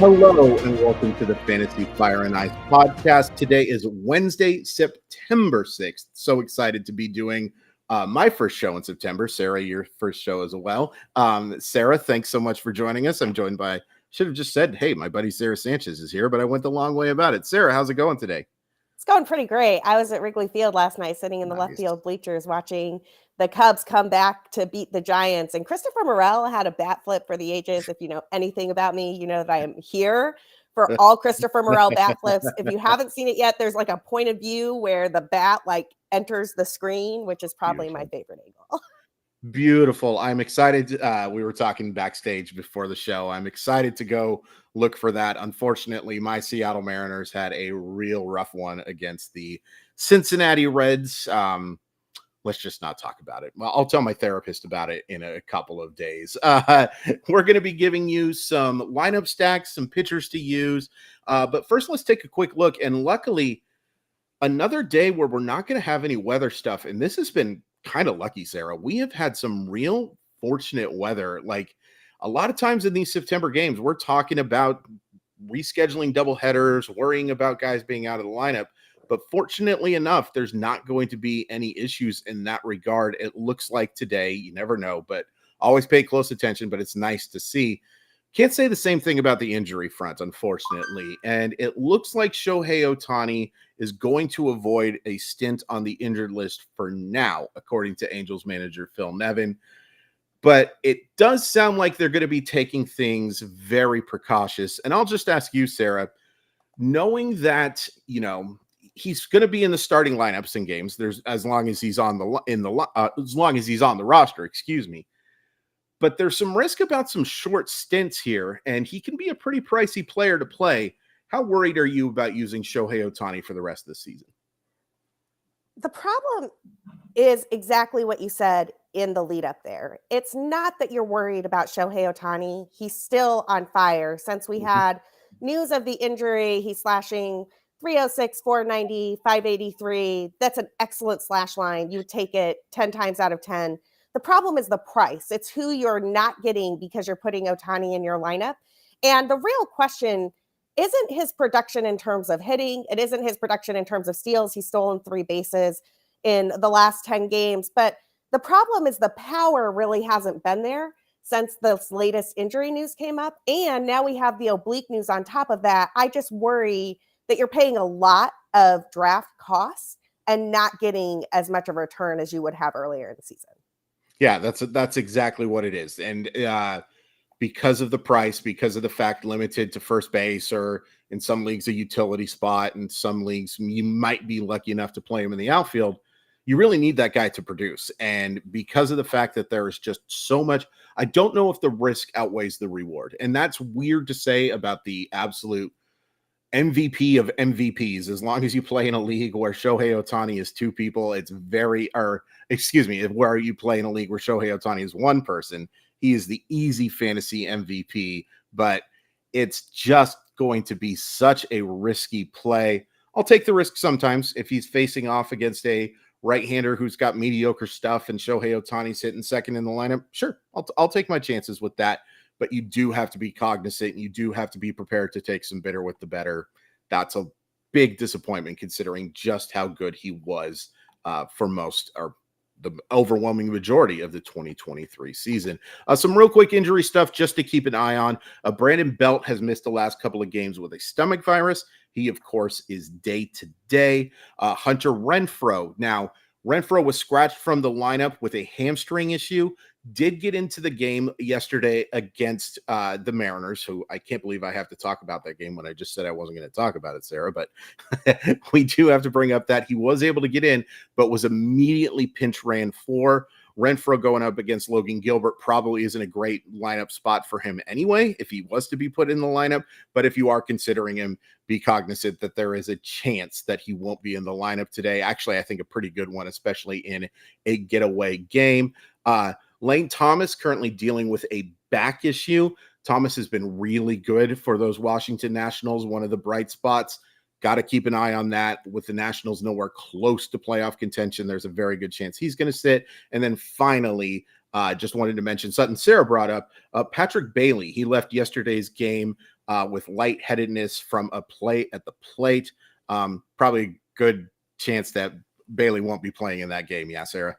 Hello and welcome to the Fantasy Fire and Ice podcast. Today is Wednesday, September 6th. So excited to be doing my first show in September. Sarah, your first show as well. Sarah, thanks so much for joining us. I'm joined by, should have just said, hey, my buddy Sara Sanchez is here, but I went the long way about it. Sarah, how's it going today? It's going pretty great. I was at Wrigley Field last night sitting in the left field bleachers watching the Cubs come back to beat the Giants. And Christopher Morel had a bat flip for the ages. If you know anything about me, you know that I am here for all Christopher Morel bat flips. If you haven't seen it yet, there's like a point of view where the bat like enters the screen, which is probably my favorite angle. Beautiful. I'm excited. We were talking backstage before the show. I'm excited to go look for that. Unfortunately, my Seattle Mariners had a real rough one against the Cincinnati Reds. Let's just not talk about it. Well, I'll tell my therapist about it in a couple of days. We're going to be giving you some lineup stacks, some pitchers to use. But first, let's take a quick look. And luckily, another day where we're not going to have any weather stuff. And this has been kind of lucky, Sarah. We have had some real fortunate weather. Like a lot of times in these September games, we're talking about rescheduling doubleheaders, worrying about guys being out of the lineup. But fortunately enough, there's not going to be any issues in that regard. It looks like today, you never know, but always pay close attention, but it's nice to see. Can't say the same thing about the injury front, unfortunately. And it looks like Shohei Ohtani is going to avoid a stint on the injured list for now, according to Angels manager Phil Nevin. But it does sound like they're going to be taking things very precautious. And I'll just ask you, Sarah, knowing that, you know, he's going to be in the starting lineups in games. As long as he's on the roster, excuse me. But there's some risk about some short stints here, and he can be a pretty pricey player to play. How worried are you about using Shohei Ohtani for the rest of the season? The problem is exactly what you said in the lead up there. It's not that you're worried about Shohei Ohtani. He's still on fire. Since we had news of the injury, he's slashing 306, 490, 583. That's an excellent slash line. You would take it 10 times out of 10. The problem is the price. It's who you're not getting because you're putting Ohtani in your lineup. And the real question isn't his production in terms of hitting. It isn't his production in terms of steals. He's stolen 3 bases in the last 10 games. But the problem is the power really hasn't been there since this latest injury news came up. And now we have the oblique news on top of that. I just worry that you're paying a lot of draft costs and not getting as much of a return as you would have earlier in the season. Yeah, that's exactly what it is. And because of the price, because of the fact limited to first base, or in some leagues a utility spot, in some leagues you might be lucky enough to play him in the outfield, you really need that guy to produce. And because of the fact that there is just so much, I don't know if the risk outweighs the reward. And that's weird to say about the absolute MVP of MVPs. As long as you play in a league where Shohei Ohtani is 2 people, it's where you play in a league where Shohei Ohtani is 1 person, he is the easy fantasy MVP, but it's just going to be such a risky play. I'll take the risk sometimes if he's facing off against a right-hander who's got mediocre stuff and Shohei Ohtani's hitting second in the lineup. Sure, I'll take my chances with that. But you do have to be cognizant. You do have to be prepared to take some bitter with the better. That's a big disappointment considering just how good he was for most, or the overwhelming majority of the 2023 season. Some real quick injury stuff just to keep an eye on. Brandon Belt has missed the last couple of games with a stomach virus. He, of course, is day-to-day. Hunter Renfroe. Now, Renfroe was scratched from the lineup with a hamstring issue. Did get into the game yesterday against the Mariners, who I can't believe I have to talk about that game when I just said I wasn't going to talk about it, Sarah. But we do have to bring up that he was able to get in, but was immediately pinch ran for. Renfroe going up against Logan Gilbert probably isn't a great lineup spot for him anyway, if he was to be put in the lineup. But if you are considering him, be cognizant that there is a chance that he won't be in the lineup today. Actually, I think a pretty good one, especially in a getaway game. Lane Thomas currently dealing with a back issue. Thomas has been really good for those Washington Nationals, one of the bright spots. Got to keep an eye on that. With the Nationals nowhere close to playoff contention, there's a very good chance he's going to sit. And then finally, just wanted to mention something Sarah brought up. Patrick Bailey, he left yesterday's game with lightheadedness from a play at the plate. Probably good chance that Bailey won't be playing in that game. Yeah, Sarah.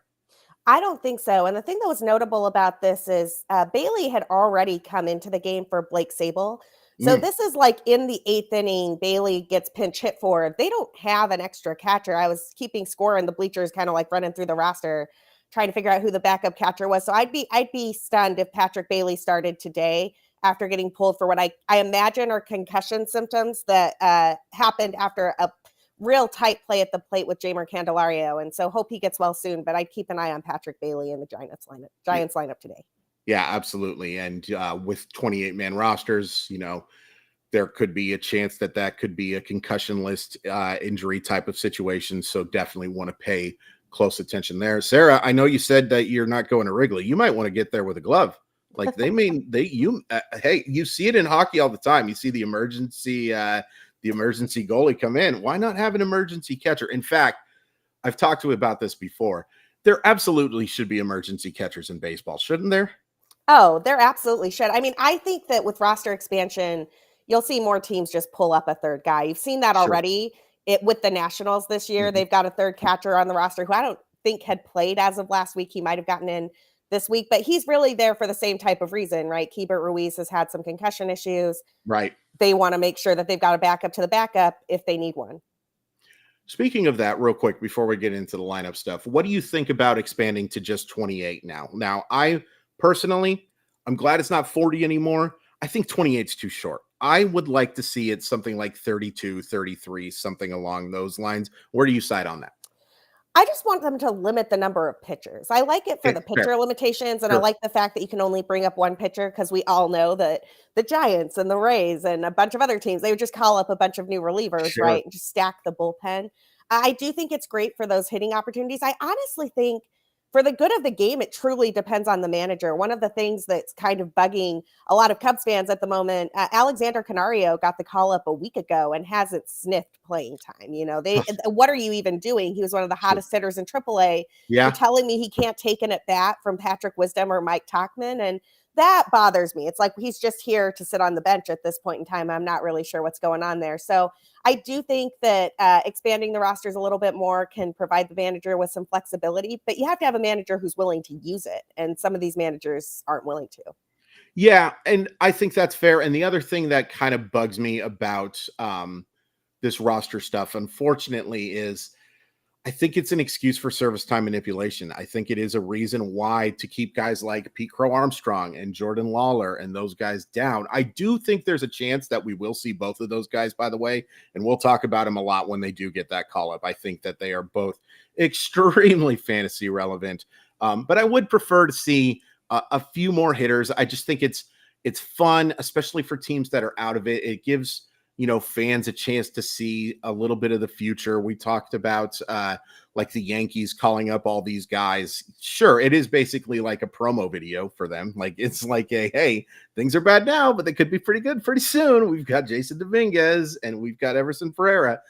I don't think so. And the thing that was notable about this is Bailey had already come into the game for Blake Sable. So this is like in the 8th inning, Bailey gets pinch hit for. They don't have an extra catcher. I was keeping score in the bleachers, kind of like running through the roster, trying to figure out who the backup catcher was. So I'd be stunned if Patrick Bailey started today after getting pulled for what I imagine are concussion symptoms that happened after a real tight play at the plate with Jeimer Candelario. And so hope he gets well soon, but I'd keep an eye on Patrick Bailey in the Giants lineup today. Yeah, absolutely. And with 28-man rosters, there could be a chance that could be a concussion list injury type of situation. So definitely want to pay close attention there. Sarah, I know you said that you're not going to Wrigley. You might want to get there with a glove. Like hey, you see it in hockey all the time. You see the emergency goalie come in. Why not have an emergency catcher? In fact, I've talked to you about this before. There absolutely should be emergency catchers in baseball, shouldn't there? Oh, there absolutely should. I mean, I think that with roster expansion, you'll see more teams just pull up a third guy. You've seen that already with the Nationals this year. They've got a third catcher on the roster who I don't think had played as of last week. He might have gotten in this week, but he's really there for the same type of reason, right? Keibert Ruiz has had some concussion issues. Right. They want to make sure that they've got a backup to the backup if they need one. Speaking of that, real quick, before we get into the lineup stuff, what do you think about expanding to just 28 now? Now, personally, I'm glad it's not 40 anymore. I think 28 is too short. I would like to see it something like 32, 33, something along those lines. Where do you side on that? I just want them to limit the number of pitchers. I like it for the pitcher limitations, and I like the fact that you can only bring up one pitcher because we all know that the Giants and the Rays and a bunch of other teams, they would just call up a bunch of new relievers, right, and just stack the bullpen. I do think it's great for those hitting opportunities. I honestly think for the good of the game, it truly depends on the manager. One of the things that's kind of bugging a lot of Cubs fans at the moment, Alexander Canario got the call up a week ago and hasn't sniffed playing time. What are you even doing? He was one of the hottest hitters in AAA. Yeah. You're telling me he can't take an at bat from Patrick Wisdom or Mike Tauchman, and that bothers me. It's like he's just here to sit on the bench at this point in time. I'm not really sure what's going on there. So I do think that expanding the rosters a little bit more can provide the manager with some flexibility, but you have to have a manager who's willing to use it. And some of these managers aren't willing to. Yeah. And I think that's fair. And the other thing that kind of bugs me about this roster stuff, unfortunately, is I think it's an excuse for service time manipulation. I think it is a reason why to keep guys like Pete Crow Armstrong and Jordan Lawler and those guys down. I do think there's a chance that we will see both of those guys, by the way, and we'll talk about them a lot when they do get that call up. I think that they are both extremely fantasy relevant, but I would prefer to see a few more hitters. I just think it's fun, especially for teams that are out of it. It gives fans a chance to see a little bit of the future. We talked about like the Yankees calling up all these guys. Sure, it is basically like a promo video for them. Like it's like hey, things are bad now, but they could be pretty good pretty soon. We've got Jason Dominguez and we've got Everson Ferreira.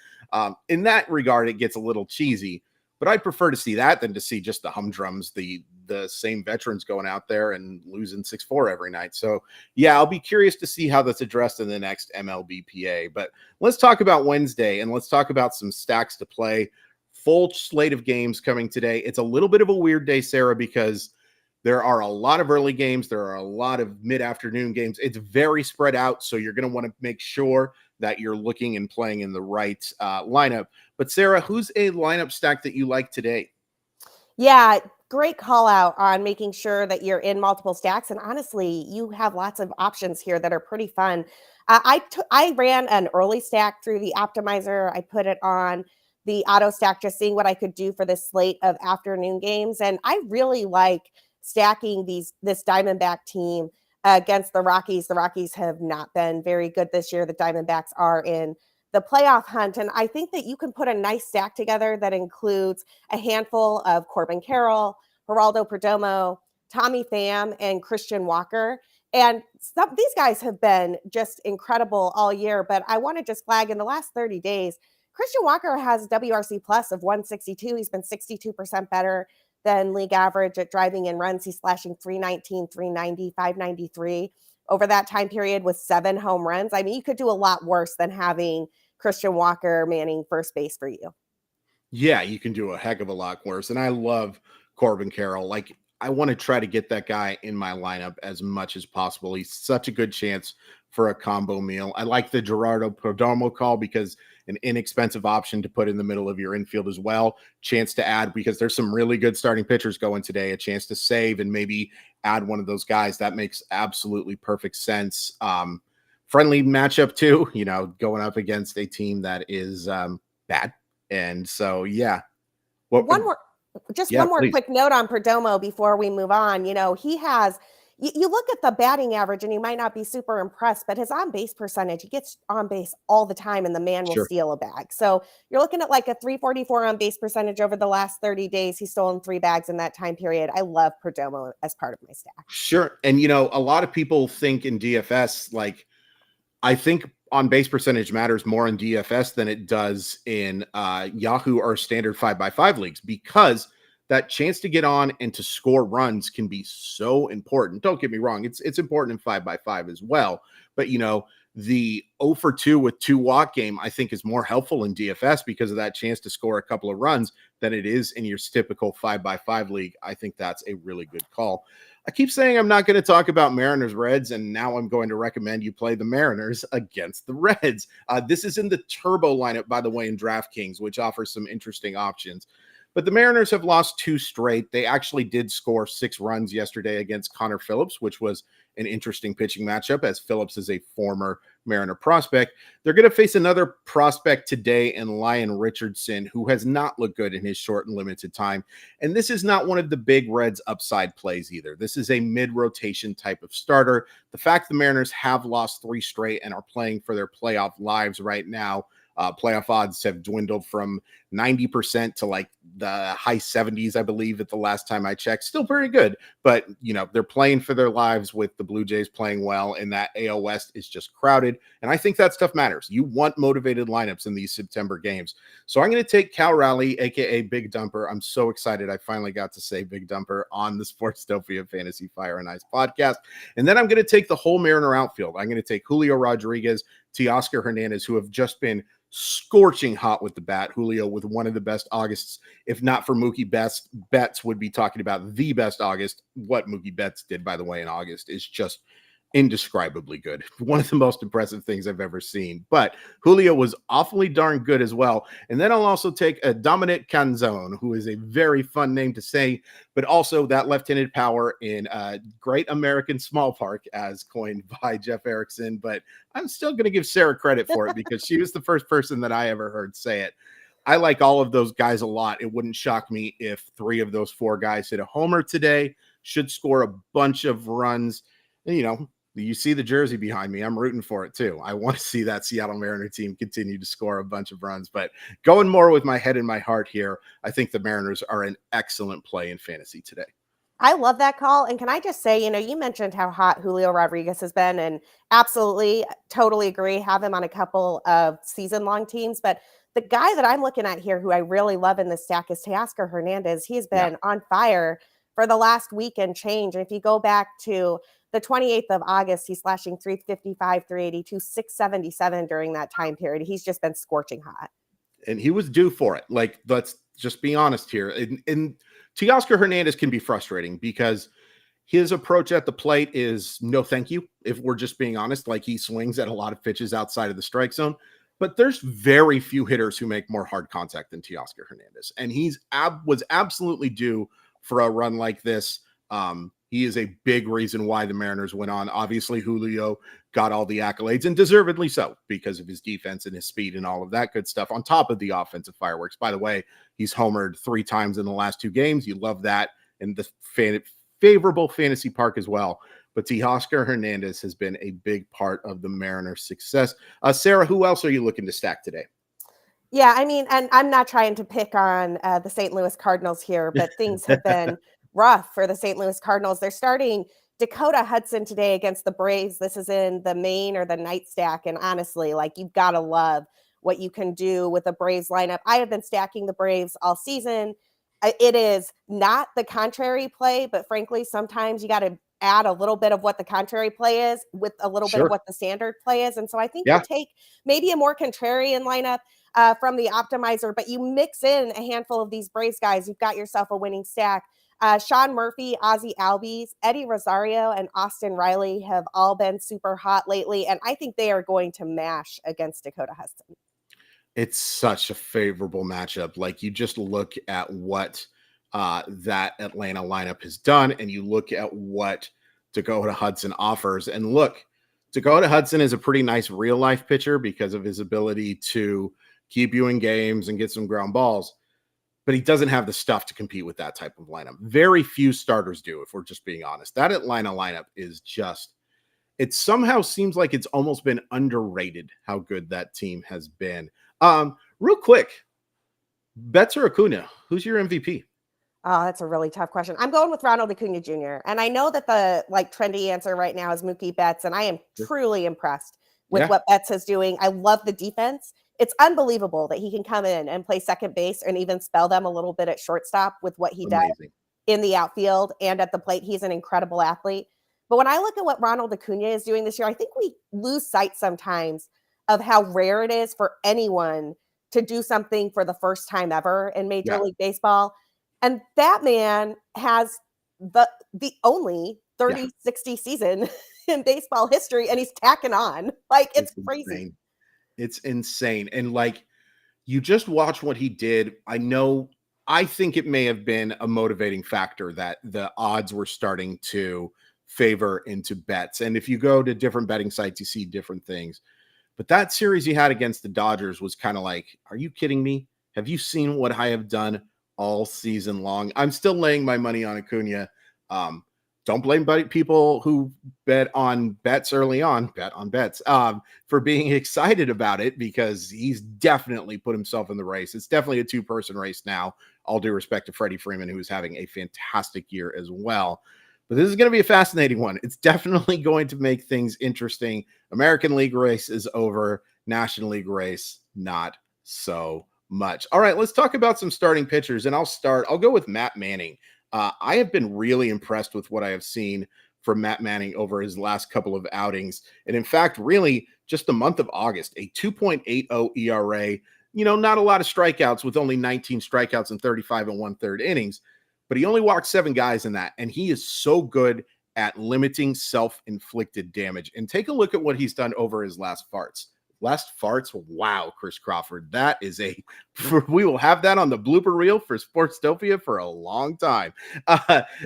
In that regard, it gets a little cheesy, but I'd prefer to see that than to see just the humdrums, the same veterans going out there and losing 6-4 every night. So yeah, I'll be curious to see how that's addressed in the next MLBPA. But let's talk about Wednesday and let's talk about some stacks to play. Full slate of games coming today. It's a little bit of a weird day, Sarah, because there are a lot of early games. There are a lot of mid-afternoon games. It's very spread out. So you're going to want to make sure that you're looking and playing in the right lineup. But Sarah, who's a lineup stack that you like today? Yeah, great call out on making sure that you're in multiple stacks. And honestly, you have lots of options here that are pretty fun. I ran an early stack through the optimizer. I put it on the auto stack, just seeing what I could do for this slate of afternoon games. And I really like stacking this Diamondback team against the Rockies. The Rockies have not been very good this year. The Diamondbacks are in the playoff hunt. And I think that you can put a nice stack together that includes a handful of Corbin Carroll, Geraldo Perdomo, Tommy Pham, and Christian Walker. And these guys have been just incredible all year. But I want to just flag in the last 30 days, Christian Walker has a WRC plus of 162. He's been 62% better than league average at driving in runs. He's slashing 319, 390, 593. over that time period with 7 home runs. I mean, you could do a lot worse than having Christian Walker manning first base for you. Yeah, you can do a heck of a lot worse. And I love Corbin Carroll. Like, I want to try to get that guy in my lineup as much as possible. He's such a good chance for a combo meal. I like the Gerardo Perdomo call because an inexpensive option to put in the middle of your infield as well. Chance to add, because there's some really good starting pitchers going today, a chance to save and maybe add one of those guys. That makes absolutely perfect sense. Friendly matchup too, going up against a team that is bad. And so, yeah. Well, One more please. quick note on Perdomo before we move on. He has, you look at the batting average and you might not be super impressed, but his on base percentage, he gets on base all the time and the man will Sure. steal a bag. So you're looking at like a 344 on base percentage over the last 30 days. He's stolen 3 bags in that time period. I love Perdomo as part of my stack. Sure. And, a lot of people think in DFS, like, I think on base percentage matters more in DFS than it does in Yahoo or standard 5x5 leagues, because that chance to get on and to score runs can be so important. Don't get me wrong. It's important in 5x5 as well. But, the 0 for 2 with 2 walk game, I think, is more helpful in DFS because of that chance to score a couple of runs than it is in your typical 5x5 league. I think that's a really good call. I keep saying I'm not going to talk about Mariners Reds, and now I'm going to recommend you play the Mariners against the Reds. This is in the turbo lineup, by the way, in DraftKings, which offers some interesting options. But the Mariners have lost 2 straight. They actually did score 6 runs yesterday against Connor Phillips, which was an interesting pitching matchup, as Phillips is a former Mariner prospect. They're going to face another prospect today in Lyon Richardson, who has not looked good in his short and limited time. And this is not one of the big Reds upside plays either. This is a mid-rotation type of starter. The fact the Mariners have lost 3 straight and are playing for their playoff lives right now, playoff odds have dwindled from 90% to like the high 70s, I believe, at the last time I checked. Still pretty good, but they're playing for their lives with the Blue Jays playing well, and that AL West is just crowded. And I think that stuff matters. You want motivated lineups in these September games. So I'm going to take Cal Raleigh, aka Big Dumper. I'm so excited I finally got to say Big Dumper on the Sportstopia Fantasy Fire and Ice podcast. And then I'm going to take the whole Mariner outfield. I'm going to take Julio Rodriguez, Teoscar Hernandez, who have just been scorching hot with the bat. Julio with one of the best Augusts, if not for Mookie Betts, would be talking about the best August. What Mookie Betts did, by the way, in August is just indescribably good. One of the most impressive things I've ever seen. But Julio was awfully darn good as well. And then I'll also take a Dominic Canzone, who is a very fun name to say, but also that left-handed power in Great American Small Park, as coined by Jeff Erickson. But I'm still going to give Sarah credit for it because she was the first person that I ever heard say it. I like all of those guys a lot. It wouldn't shock me if 3 of those 4 guys hit a homer today, should score a bunch of runs. And, you see the jersey behind me. I'm rooting for it too. I want to see that Seattle Mariner team continue to score a bunch of runs, but going more with my head and my heart here, I think the Mariners are an excellent play in fantasy today. I love that call. And can I just say, you mentioned how hot Julio Rodriguez has been, and absolutely, totally agree. Have him on a couple of season-long teams. But the guy that I'm looking at here, who I really love in this stack, is Teoscar Hernandez. He's been on fire for the last week and change. And if you go back to the 28th of August, he's slashing 355, 382, 677 during that time period. He's just been scorching hot. And he was due for it. Like, let's just be honest here. And Teoscar Hernandez can be frustrating because his approach at the plate is no thank you, if we're just being honest. Like, he swings at a lot of pitches outside of the strike zone. But there's very few hitters who make more hard contact than Teoscar Hernandez. And he's was absolutely due for a run like this. He is a big reason why the Mariners went on. Obviously, Julio got all the accolades, and deservedly so, because of his defense and his speed and all of that good stuff, on top of the offensive fireworks. By the way, he's homered 3 times in the last 2 games. You love that. And the favorable fantasy park as well. But Teoscar Hernandez has been a big part of the Mariners' success. Sarah, who else are you looking to stack today? Yeah, I mean, and I'm not trying to pick on the St. Louis Cardinals here, but things have been rough for the St. Louis Cardinals. They're starting Dakota Hudson today against the Braves. This is in the main or the night stack. And honestly, like, you've got to love what you can do with the Braves lineup. I have been stacking the Braves all season. It is not the contrary play, but frankly, sometimes you got to add a little bit of what the contrary play is with a little bit of what the standard play is. And so I think you take maybe a more contrarian lineup from the optimizer, but you mix in a handful of these Braves guys, you've got yourself a winning stack. Sean Murphy, Ozzie Albies, Eddie Rosario, and Austin Riley have all been super hot lately, and I think they are going to mash against Dakota Hudson. It's such a favorable matchup. Like, you just look at what that Atlanta lineup has done, and you look at what Dakota Hudson offers. And look, Dakota Hudson is a pretty nice real life pitcher because of his ability to keep you in games and get some ground balls, but he doesn't have the stuff to compete with that type of lineup. Very few starters do, if we're just being honest. That Atlanta lineup is just, it somehow seems like it's almost been underrated how good that team has been. Real quick, Betts or Acuna, who's your MVP? Oh, that's a really tough question. I'm going with Ronald Acuna Jr. And I know that the trendy answer right now is Mookie Betts, and I am truly impressed with what Betts is doing. I love the defense. It's unbelievable that he can come in and play second base and even spell them a little bit at shortstop with what he does in the outfield and at the plate. He's an incredible athlete. But when I look at what Ronald Acuna is doing this year, I think we lose sight sometimes of how rare it is for anyone to do something for the first time ever in Major League Baseball. And that man has the only 30-60 season in baseball history, and he's tacking on. Like, it's crazy. Insane. It's insane. And like, you just watch what he did. I think it may have been a motivating factor that the odds were starting to favor into Betts. And if you go to different betting sites, you see different things. But that series he had against the Dodgers was kind of like, are you kidding me? Have you seen what I have done all season long? I'm still laying my money on Acuna. Don't blame people who bet on Betts early on, for being excited about it, because he's definitely put himself in the race. It's definitely a two-person race now. All due respect to Freddie Freeman, who's having a fantastic year as well. But this is going to be a fascinating one. It's definitely going to make things interesting. American League race is over. National League race, not so much. All right, let's talk about some starting pitchers, and I'll go with Matt Manning. I have been really impressed with what I have seen from Matt Manning over his last couple of outings. And in fact, really just the month of August, a 2.80 ERA, not a lot of strikeouts, with only 19 strikeouts in 35 and 1/3 innings, but he only walked 7 guys in that. And he is so good at limiting self-inflicted damage. And take a look at what he's done over his last farts. Wow, Chris Crawford. That is we will have that on the blooper reel for Sportstopia for a long time.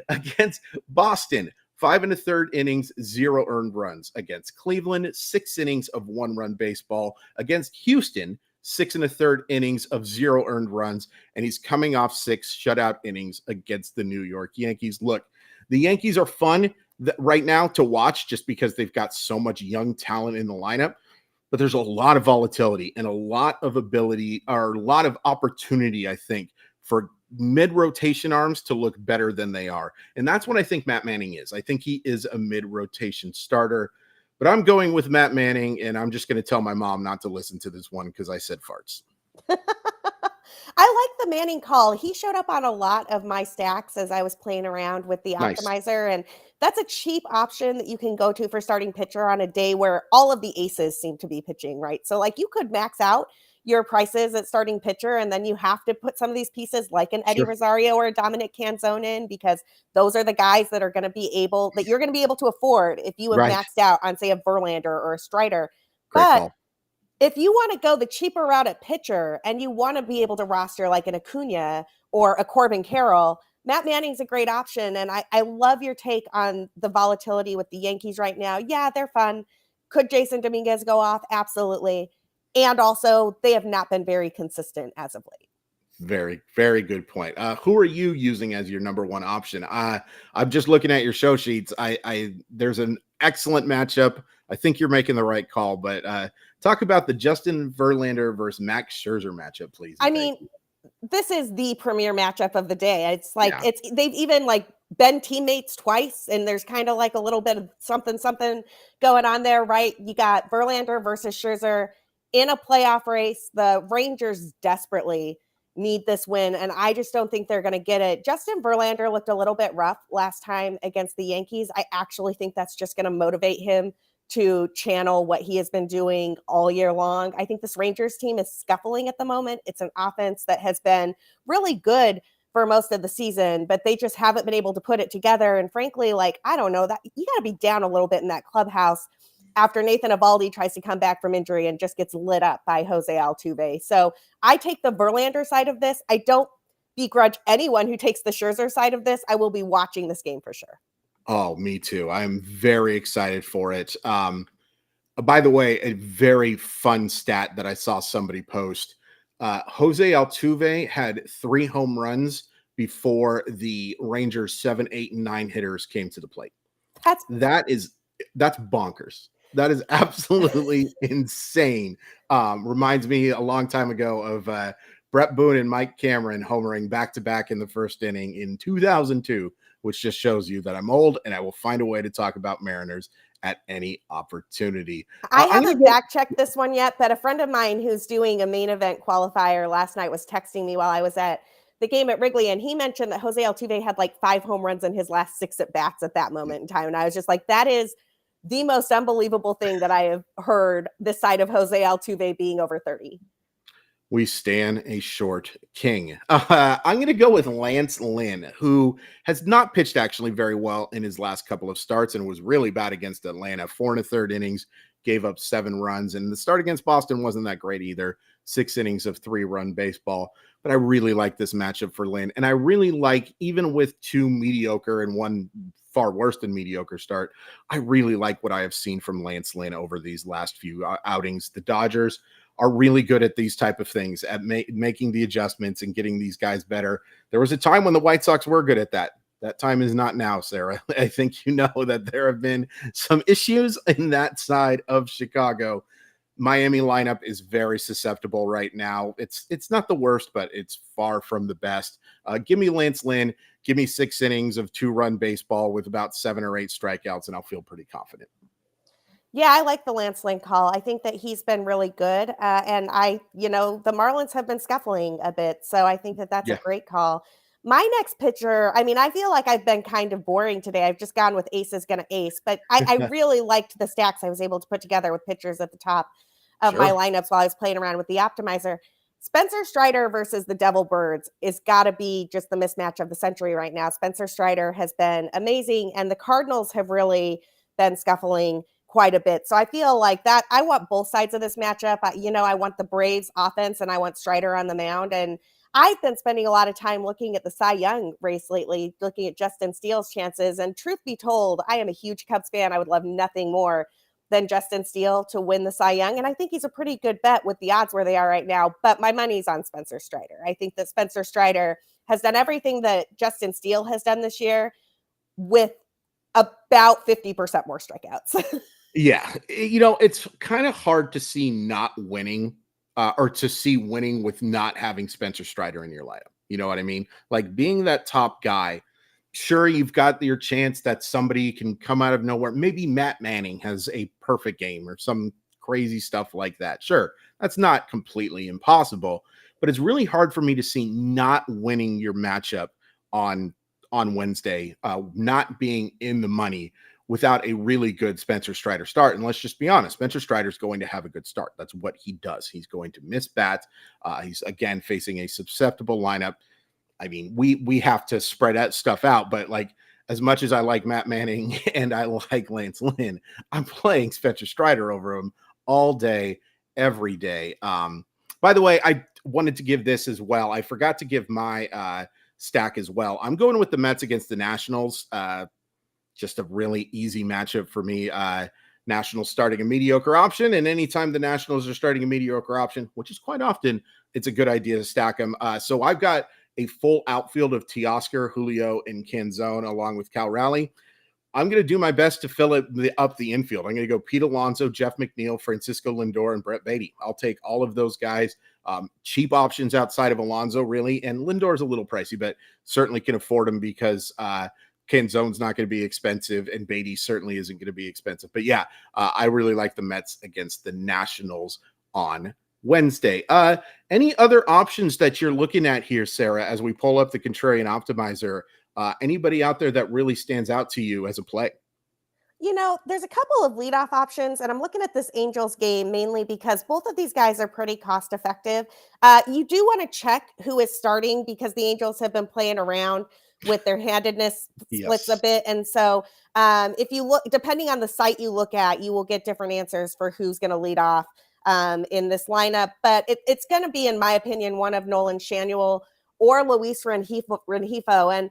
Against Boston, 5 1/3 innings, 0 earned runs. Against Cleveland, 6 innings of 1-run baseball. Against Houston, 6 1/3 innings of 0 earned runs. And he's coming off 6 shutout innings against the New York Yankees. Look, the Yankees are fun right now to watch just because they've got so much young talent in the lineup. But there's a lot of volatility and a lot of ability, or a lot of opportunity, I think, for mid-rotation arms to look better than they are. And that's what I think Matt Manning is. I think he is a mid-rotation starter. But I'm going with Matt Manning, and I'm just going to tell my mom not to listen to this one because I said farts. I like the Manning call. He showed up on a lot of my stacks as I was playing around with the optimizer, and that's a cheap option that you can go to for starting pitcher on a day where all of the aces seem to be pitching, right? So like, you could max out your prices at starting pitcher, and then you have to put some of these pieces like an Eddie Rosario or a Dominic Canzone in, because those are the guys that are going to be able, that you're going to be able to afford if you have maxed out on, say, a Verlander or a Strider. But if you want to go the cheaper route at pitcher and you want to be able to roster like an Acuna or a Corbin Carroll, Matt Manning's a great option. And I love your take on the volatility with the Yankees right now. Yeah, they're fun. Could Jason Dominguez go off? Absolutely. And also, they have not been very consistent as of late. Very, very good point. Who are you using as your number one option? I'm just looking at your show sheets. There's an excellent matchup. I think you're making the right call, but talk about the Justin Verlander versus Max Scherzer matchup, please. I mean, this is the premier matchup of the day. It's like, they've even like been teammates twice, and there's kind of like a little bit of something going on there, right? You got Verlander versus Scherzer in a playoff race. The Rangers desperately need this win, and I just don't think they're going to get it. Justin Verlander looked a little bit rough last time against the Yankees. I actually think that's just going to motivate him to channel what he has been doing all year long. I think this Rangers team is scuffling at the moment. It's an offense that has been really good for most of the season, but they just haven't been able to put it together. And frankly, like, I don't know, that you got to be down a little bit in that clubhouse after Nathan Eovaldi tries to come back from injury and just gets lit up by Jose Altuve. So I take the Verlander side of this. I don't begrudge anyone who takes the Scherzer side of this. I will be watching this game for sure. Oh, me too. I'm very excited for it. By the way, a very fun stat that I saw somebody post. Jose Altuve had 3 home runs before the Rangers 7, 8, and 9 hitters came to the plate. That's bonkers. That is absolutely insane. Reminds me a long time ago of Brett Boone and Mike Cameron homering back-to-back in the first inning in 2002, which just shows you that I'm old and I will find a way to talk about Mariners at any opportunity. I haven't fact-checked this one yet, but a friend of mine who's doing a main event qualifier last night was texting me while I was at the game at Wrigley, and he mentioned that Jose Altuve had like 5 home runs in his last 6 at-bats at that moment in time. And I was just like, that is the most unbelievable thing that I have heard this side of Jose Altuve being over 30. We stand a short king. I'm going to go with Lance Lynn, who has not pitched actually very well in his last couple of starts and was really bad against Atlanta. 4 1/3 innings, gave up 7 runs. And the start against Boston wasn't that great either. 6 innings of 3-run baseball. But I really like this matchup for Lynn. And I really like, even with 2 mediocre and 1 far worse than mediocre start, I really like what I have seen from Lance Lynn over these last few outings. The Dodgers are really good at these type of things, at making the adjustments and getting these guys better. There was a time when the White Sox were good at that. That time is not now, Sarah. I think you know that there have been some issues in that side of Chicago. Miami lineup is very susceptible right now. It's not the worst, but it's far from the best. Give me Lance Lynn. Give me 6 innings of 2-run baseball with about 7 or 8 strikeouts, and I'll feel pretty confident. Yeah, I like the Lance Lynn call. I think that he's been really good. And the Marlins have been scuffling a bit. So I think that that's a great call. My next pitcher, I mean, I feel like I've been kind of boring today. I've just gone with ace is going to ace, but I really liked the stacks I was able to put together with pitchers at the top of my lineups while I was playing around with the optimizer. Spencer Strider versus the Devil Birds is got to be just the mismatch of the century right now. Spencer Strider has been amazing, and the Cardinals have really been scuffling quite a bit. So I feel like that I want both sides of this matchup. I want the Braves offense and I want Strider on the mound. And I've been spending a lot of time looking at the Cy Young race lately, looking at Justin Steele's chances. And truth be told, I am a huge Cubs fan. I would love nothing more than Justin Steele to win the Cy Young. And I think he's a pretty good bet with the odds where they are right now. But my money's on Spencer Strider. I think that Spencer Strider has done everything that Justin Steele has done this year with about 50% more strikeouts. Yeah. It's kind of hard to see not winning or to see winning with not having Spencer Strider in your lineup. You know what I mean? Like being that top guy. Sure, you've got your chance that somebody can come out of nowhere. Maybe Matt Manning has a perfect game or some crazy stuff like that. Sure, that's not completely impossible, but it's really hard for me to see not winning your matchup on Wednesday, not being in the money without a really good Spencer Strider start. And let's just be honest, Spencer Strider is going to have a good start. That's what he does. He's going to miss bats. He's, again, facing a susceptible lineup. I mean, we have to spread that stuff out, but like as much as I like Matt Manning and I like Lance Lynn, I'm playing Spencer Strider over him all day, every day. By the way, I wanted to give this as well. I forgot to give my stack as well. I'm going with the Mets against the Nationals. Just a really easy matchup for me. Nationals starting a mediocre option, and anytime the Nationals are starting a mediocre option, which is quite often, it's a good idea to stack them. So I've got a full outfield of Teoscar, Julio, and Canzone, along with Cal Raleigh. I'm going to do my best to fill up the infield. I'm going to go Pete Alonso, Jeff McNeil, Francisco Lindor, and Brett Beatty. I'll take all of those guys. Cheap options outside of Alonso, really. And Lindor's a little pricey, but certainly can afford him because Canzone's not going to be expensive, and Beatty certainly isn't going to be expensive. But yeah, I really like the Mets against the Nationals on Wednesday. Any other options that you're looking at here, Sarah, as we pull up the contrarian optimizer? Anybody out there that really stands out to you as a play? There's a couple of leadoff options, and I'm looking at this Angels game mainly because both of these guys are pretty cost effective. You do want to check who is starting because the Angels have been playing around with their handedness splits a Yes. bit. And so if you look, depending on the site you look at, you will get different answers for who's going to lead off in this lineup. But it's going to be, in my opinion, one of Nolan Shanuel or Luis Rengifo. And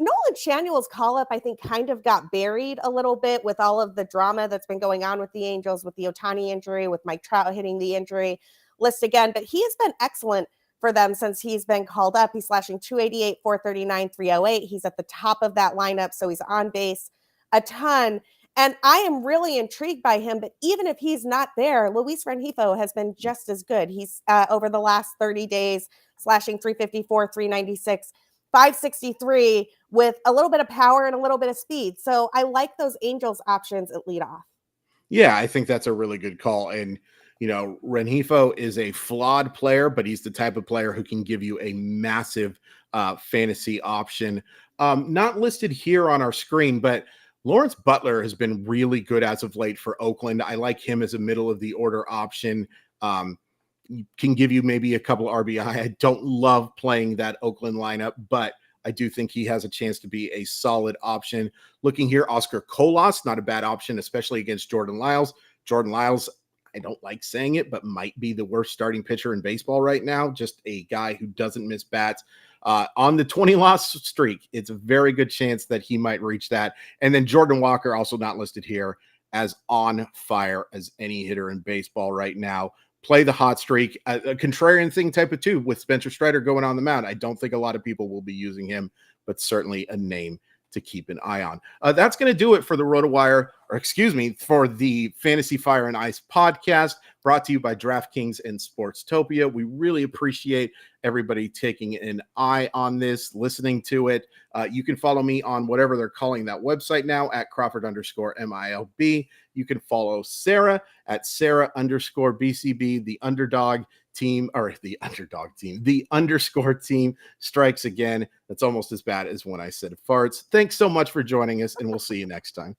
Nolan Shanuel's call up, I think, kind of got buried a little bit with all of the drama that's been going on with the Angels, with the Ohtani injury, with Mike Trout hitting the injury list again. But he has been excellent for them since he's been called up. He's slashing 288, 439, 308. He's at the top of that lineup, so he's on base a ton. And I am really intrigued by him. But even if he's not there, Luis Rengifo has been just as good. He's over the last 30 days slashing 354, 396. 563 with a little bit of power and a little bit of speed. So I like those Angels options at leadoff. Yeah, I think that's a really good call. And, Rengifo is a flawed player, but he's the type of player who can give you a massive fantasy option. Not listed here on our screen, but Lawrence Butler has been really good as of late for Oakland. I like him as a middle of the order option. Can give you maybe a couple RBI. I don't love playing that Oakland lineup, but I do think he has a chance to be a solid option. Looking here, Oscar Colas, not a bad option, especially against Jordan Lyles. Jordan Lyles, I don't like saying it, but might be the worst starting pitcher in baseball right now. Just a guy who doesn't miss bats. On the 20-loss streak, it's a very good chance that he might reach that. And then Jordan Walker, also not listed here, as on fire as any hitter in baseball right now. Play the hot streak, a contrarian thing type of two with Spencer Strider going on the mound. I don't think a lot of people will be using him, but certainly a name to keep an eye on. That's going to do it for the for the Fantasy Fire and Ice podcast, brought to you by DraftKings and Sportstopia. We really appreciate everybody taking an eye on this, listening to it. You can follow me on whatever they're calling that website now at Crawford_MILB. You can follow Sarah at Sarah_BCB, the underscore team strikes again. That's almost as bad as when I said farts. Thanks so much for joining us, and we'll see you next time.